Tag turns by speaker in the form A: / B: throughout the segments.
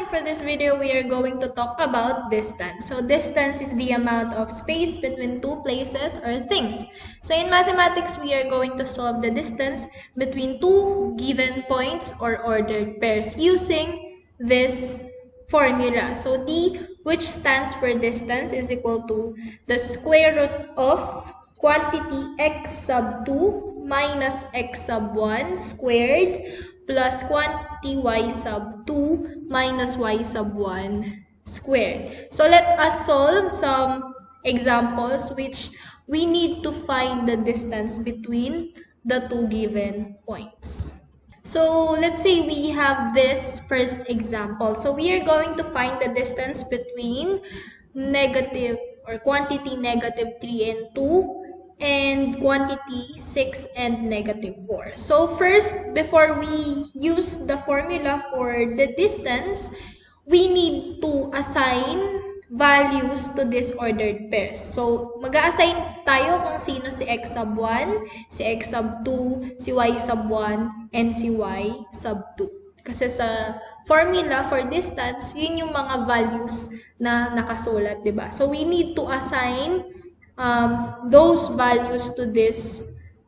A: for this video, we are going to talk about distance. So distance is the amount of space between two places or things. So in mathematics, we are going to solve the distance between two given points or ordered pairs using this formula. So d, which stands for distance, is equal to the square root of quantity x sub 2 minus x sub 1 squared plus quantity y sub 2 minus y sub 1 squared. So let us solve some examples which we need to find the distance between the two given points. So let's say we have this first example. So we are going to find the distance between negative or quantity negative 3 and 2 and quantity 6 and negative 4. So first, before we use the formula for the distance, we need to assign values to these ordered pairs. So mag-a-assign tayo kung sino si x sub 1, si x sub 2, si y sub 1, and si y sub 2. Kasi sa formula for distance, yun yung mga values na nakasulat, diba? So we need to assign those values to these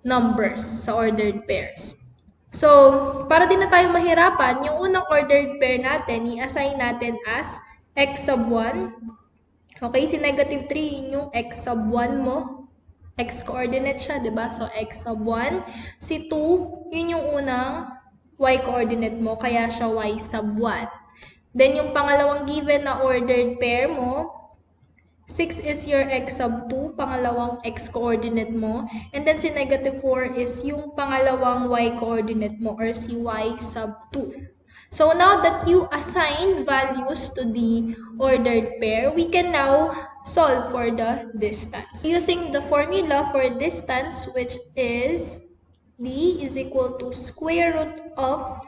A: numbers sa ordered pairs. So, para din na tayo mahirapan, yung unang ordered pair natin, i-assign natin as x sub 1. Okay, si negative 3, yun yung x sub 1 mo. X coordinate siya, diba? So, x sub 1. Si 2, yun yung unang y coordinate mo, kaya siya y sub 1. Then, yung pangalawang given na ordered pair mo, 6 is your x sub 2, pangalawang x coordinate mo. And then si negative 4 is yung pangalawang y coordinate mo or si y sub 2. So now that you assign values to the ordered pair, we can now solve for the distance. Using the formula for distance, which is d is equal to square root of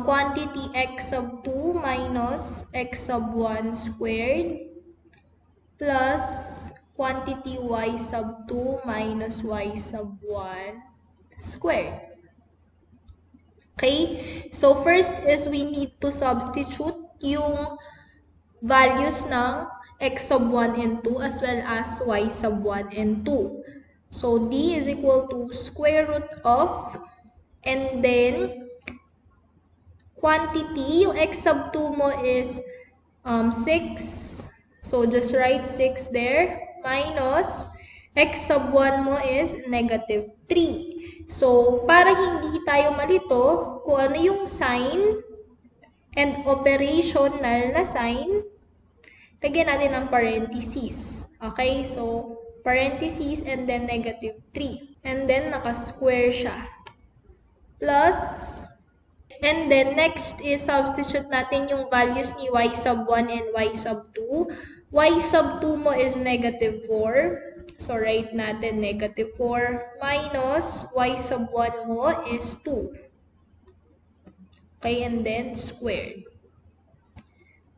A: quantity x sub 2 minus x sub 1 squared plus quantity y sub 2 minus y sub 1 squared. Okay? So, first is we need to substitute yung values ng x sub 1 and 2 as well as y sub 1 and 2. So, d is equal to square root of, and then quantity, yung x sub 2 mo is 6. So, just write 6 there, minus x sub 1 mo is negative 3. So, para hindi tayo malito kung ano yung sign and operational na sign, lagyan natin ng parentheses. Okay? So, parentheses and then negative 3. And then, naka-square siya. Plus, and then, next is substitute natin yung values ni y sub 1 and y sub 2. Y sub 2 mo is negative 4. So, write natin negative 4 minus y sub 1 mo is 2. Okay, and then squared.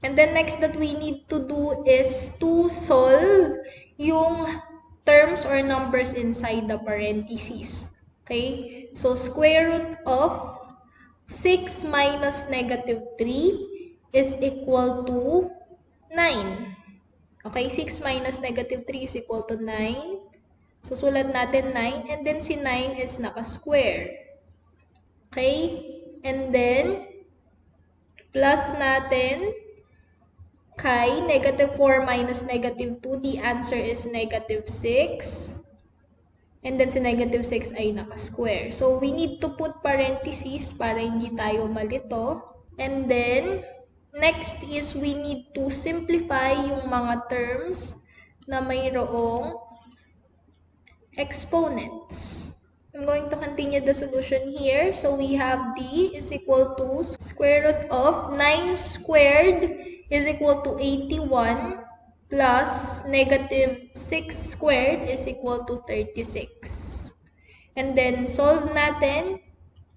A: And then, next that we need to do is to solve yung terms or numbers inside the parentheses. Okay, so square root of 6 minus negative 3 is equal to 9. Okay, 6 minus negative 3 is equal to 9. So, sulat natin 9. And then, si 9 is naka-square. Okay? And then, plus natin kay negative 4 minus negative 2. The answer is negative 6. And then, si negative 6 ay naka-square. So, we need to put parentheses para hindi tayo malito. And then, next is we need to simplify yung mga terms na mayroong exponents. I'm going to continue the solution here. So, we have d is equal to square root of 9 squared is equal to 81 plus negative 6 squared is equal to 36. And then, solve natin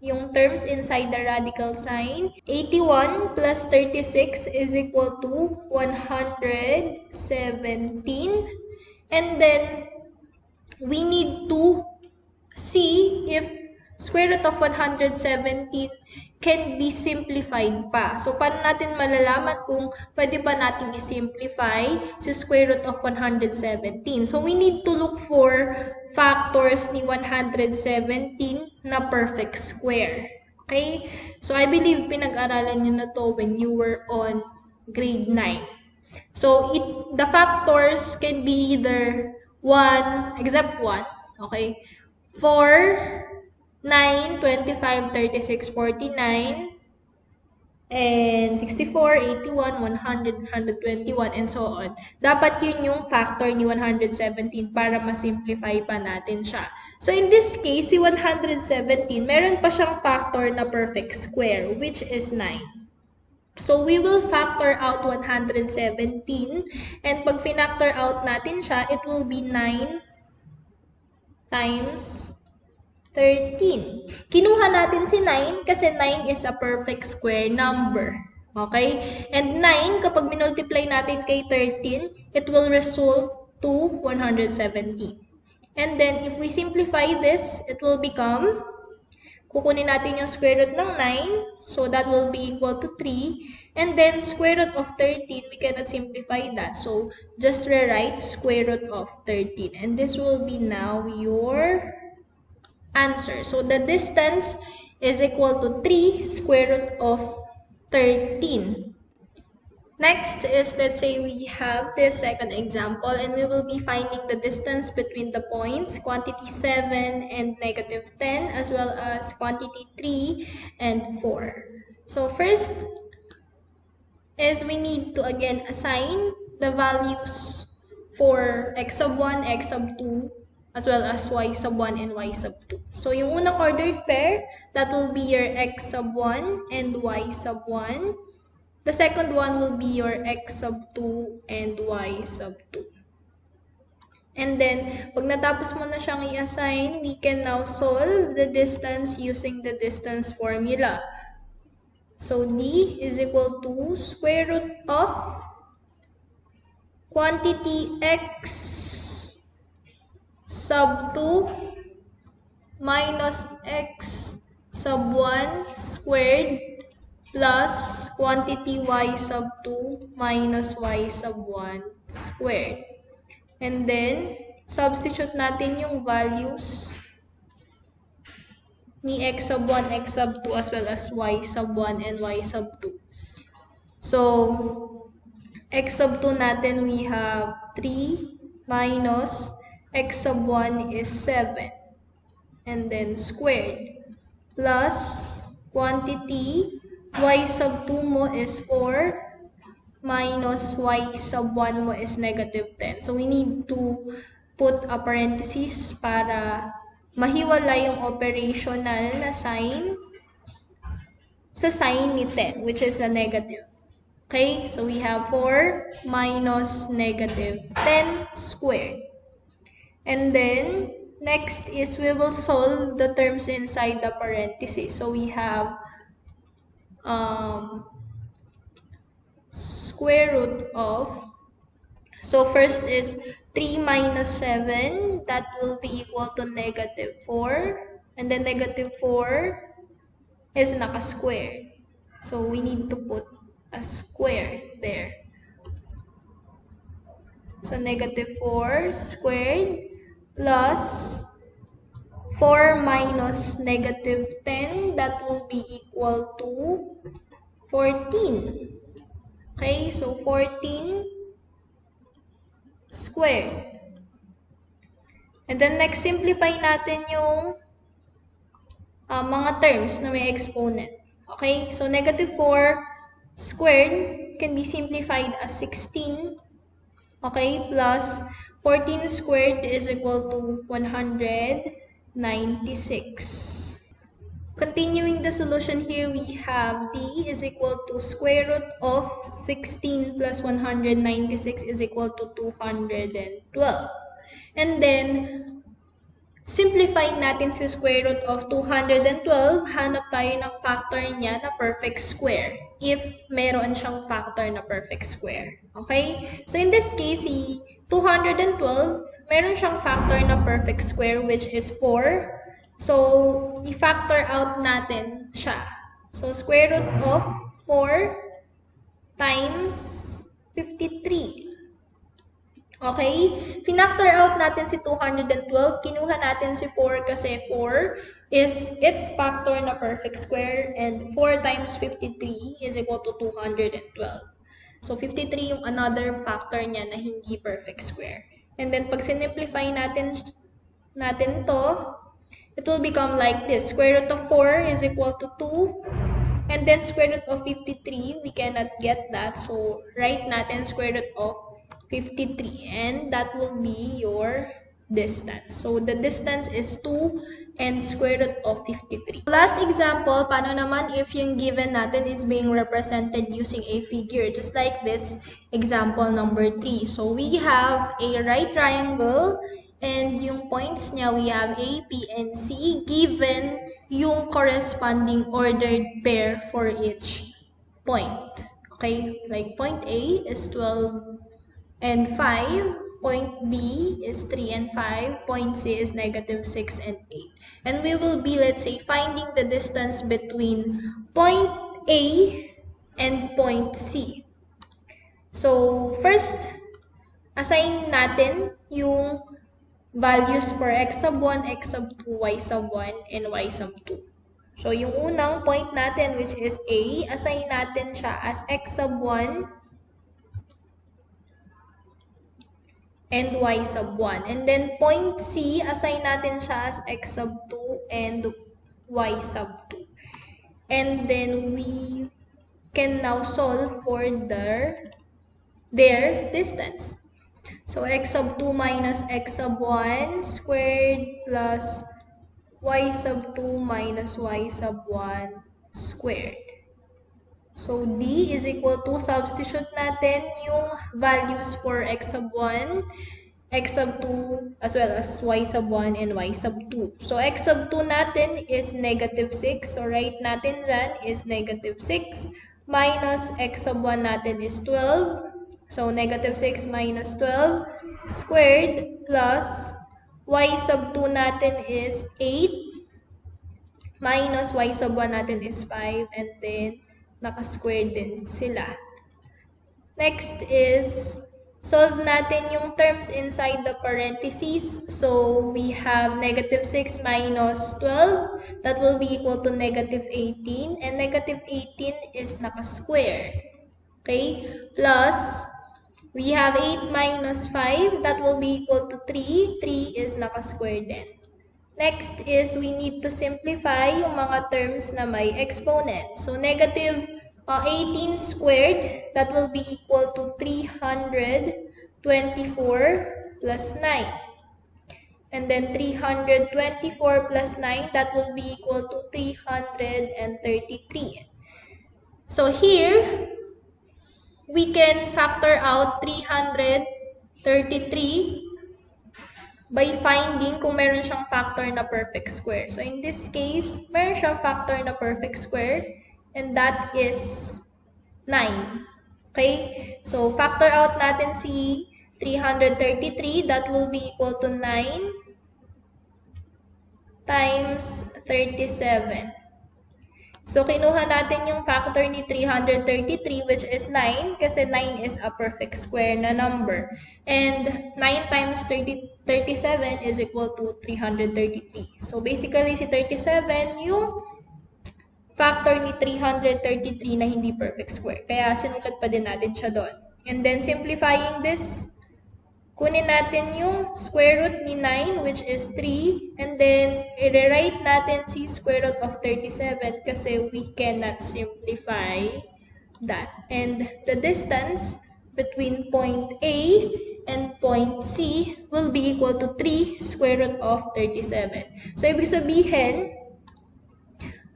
A: yung terms inside the radical sign. 81 plus 36 is equal to 117. And then, we need to see if square root of 117 can be simplified pa. So, paano natin malalaman kung pwede ba natin i-simplify si square root of 117? So, we need to look for factors ni 117 na perfect square. Okay? So, I believe pinag-aralan nyo na to when you were on grade 9. So, the factors can be either 1, except 1, okay? 4, 9, 25, 36, 49, and 64, 81, 100, 121, and so on. Dapat yun yung factor ni 117 para ma-simplify pa natin siya. So in this case, si 117, meron pa siyang factor na perfect square, which is 9. So we will factor out 117, and pag finactor out natin siya, it will be 9 times 13. Kinuha natin si 9 kasi 9 is a perfect square number. Okay? And 9, kapag minultiply natin kay 13, it will result to 117. And then, if we simplify this, it will become, kukunin natin yung square root ng 9, so that will be equal to 3. And then, square root of 13, we cannot simplify that. So, just rewrite square root of 13. And this will be now your answer. So the distance is equal to 3 square root of 13. Next is, let's say we have this second example, and we will be finding the distance between the points, quantity 7 and negative 10, as well as quantity 3 and 4. So first is we need to again assign the values for x sub 1, x sub 2, as well as y sub 1 and y sub 2. So, yung unang ordered pair, that will be your x sub 1 and y sub 1. The second one will be your x sub 2 and y sub 2. And then, pag natapos mo na siyang i-assign, we can now solve the distance using the distance formula. So, d is equal to square root of quantity x sub 2 minus x sub 1 squared plus quantity y sub 2 minus y sub 1 squared. And then, substitute natin yung values ni x sub 1, x sub 2, as well as y sub 1 and y sub 2. So, x sub 2 natin, we have 3 minus x sub 1 is 7, and then squared, plus quantity y sub 2 mo is 4, minus y sub 1 mo is negative 10. So we need to put a parenthesis para mahiwala yung operational na sign sa sign ni 10, which is a negative. Okay, so we have 4 minus negative 10 squared. And then, next is we will solve the terms inside the parentheses. So we have square root of, so first is 3 minus 7, that will be equal to negative 4. And then negative 4 is naka-square. So we need to put a square there. So negative 4 squared plus 4 minus negative 10, that will be equal to 14. Okay, so 14 squared. And then next, simplify natin yung mga terms na may exponent. Okay, so negative 4 squared can be simplified as 16. Okay, plus 14 squared is equal to 196. Continuing the solution here, we have d is equal to square root of 16 plus 196 is equal to 212. And then, simplify natin si square root of 212, hanap tayo ng factor niya na perfect square if meron siyang factor na perfect square. Okay? So in this case, si 212, meron siyang factor na perfect square which is 4. So, i-factor out natin siya. So, square root of 4 times 53. Okay? Finactor out natin si 212. Kinuha natin si 4 kasi 4 is its factor na perfect square and 4 times 53 is equal to 212. So, 53 yung another factor niya na hindi perfect square. And then, pag sinimplify natin to, it will become like this. Square root of 4 is equal to 2. And then square root of 53, we cannot get that. So, write natin square root of 53. And that will be your distance. So, the distance is 2 and square root of 53. Last example, paano naman if yung given natin is being represented using a figure, just like this example number 3. So, we have a right triangle and yung points niya, we have A, B, and C given yung corresponding ordered pair for each point. Okay, like point A is 12 and 5. Point B is 3 and 5. Point C is negative 6 and 8. And we will be, let's say, finding the distance between point A and point C. So, first, assign natin yung values for x sub 1, x sub 2, y sub 1, and y sub 2. So, yung unang point natin, which is A, assign natin siya as x sub 1 and y sub 1. And then point C, assign natin siya as x sub 2 and y sub 2. And then we can now solve for their distance. So x sub 2 minus x sub 1 squared plus y sub 2 minus y sub 1 squared. So, D is equal to, substitute natin yung values for x sub 1, x sub 2, as well as y sub 1 and y sub 2. So, x sub 2 natin is negative 6. So, write natin dyan is negative 6 minus x sub 1 natin is 12. So, negative 6 minus 12 squared plus y sub 2 natin is 8 minus y sub 1 natin is 5 and then naka-squared din sila. Next is, solve natin yung terms inside the parentheses. So, we have negative 6 minus 12. That will be equal to negative 18. And negative 18 is naka-square. Okay? Plus, we have 8 minus 5. That will be equal to 3. 3 is naka-square din. Next is, we need to simplify yung mga terms na may exponent. So, negative 18 squared, that will be equal to 324 plus 9. And then 324 plus 9, that will be equal to 333. So, here, we can factor out 333 by finding kung meron siyang factor na perfect square. So, in this case, meron siyang factor na perfect square, and that is 9. Okay? So, factor out natin si 333. That will be equal to 9 times 37. So, kinuha natin yung factor ni 333, which is 9, kasi 9 is a perfect square na number. And 9 times 37 is equal to 333. So, basically, si 37 yung factor ni 333 na hindi perfect square. Kaya, sinulat pa din natin siya doon. And then, simplifying this, kunin natin yung square root ni 9, which is 3. And then, i-rewrite natin si square root of 37 kasi we cannot simplify that. And the distance between point A and point C will be equal to 3 square root of 37. So, ibig sabihin,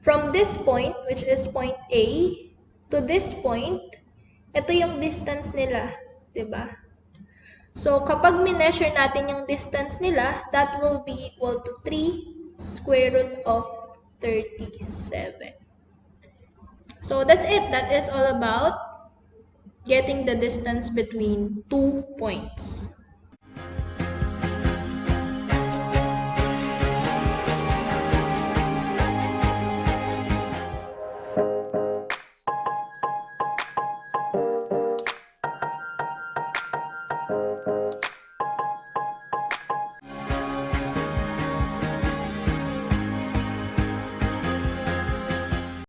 A: from this point, which is point A, to this point, ito yung distance nila. Diba? So, kapag mineasure natin yung distance nila, that will be equal to 3 square root of 37. So, that's it. That is all about getting the distance between 2 points.